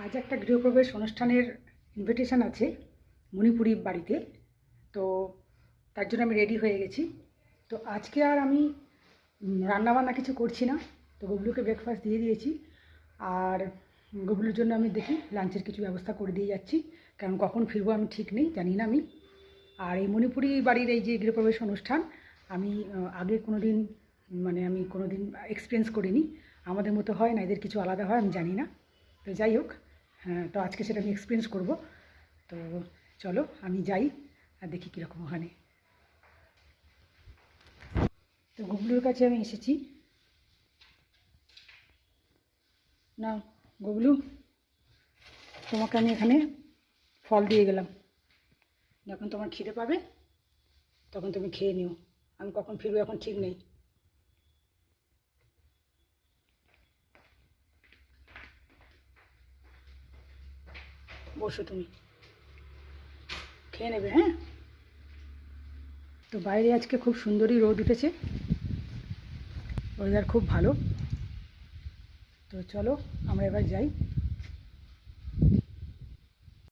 আজ একটা গৃহপ্রবেশ অনুষ্ঠানের ইনভিটেশন আছে মণিপুরি বাড়িতে। তো তার জন্য আমি রেডি হয়ে গেছি। তো আজকে আর আমি রান্নাবান্না কিছু করছি না। তো গবলুকে ব্রেকফাস্ট দিয়ে দিয়েছি, আর গবলুর জন্য আমি দেখি লাঞ্চের কিছু ব্যবস্থা করে দিয়ে যাচ্ছি, কারণ কখন ফিরবো আমি ঠিক নেই, জানি না আমি। আর এই মণিপুরি বাড়ির এই যে গৃহপ্রবেশ অনুষ্ঠান, আমি আগে কোনো দিন আমি কোনো দিন এক্সপিরিয়েন্স করিনি। আমাদের মতো হয় না, এদের কিছু আলাদা হয়, আমি জানি না। তো যাই হোক, হ্যাঁ, তো আজকে সেটা আমি এক্সপিরিয়েন্স করব। তো চলো আমি যাই আর দেখি কীরকম ওখানে। তো গুবলুর কাছে আমি এসেছি। না গুবলু, তোমাকে আমি এখানে ফল দিয়ে গেলাম, যখন তোমার খিদে পাবে তখন তুমি খেয়ে নিও। আমি কখন ফিরবো এখন ঠিক নেই। বসো, তুমি খেয়ে নেবে, হ্যাঁ। তো বাইরে আজকে খুব সুন্দরই রোদ উঠেছে, ওয়েদার খুব ভালো। তো চলো আমরা এবার যাই।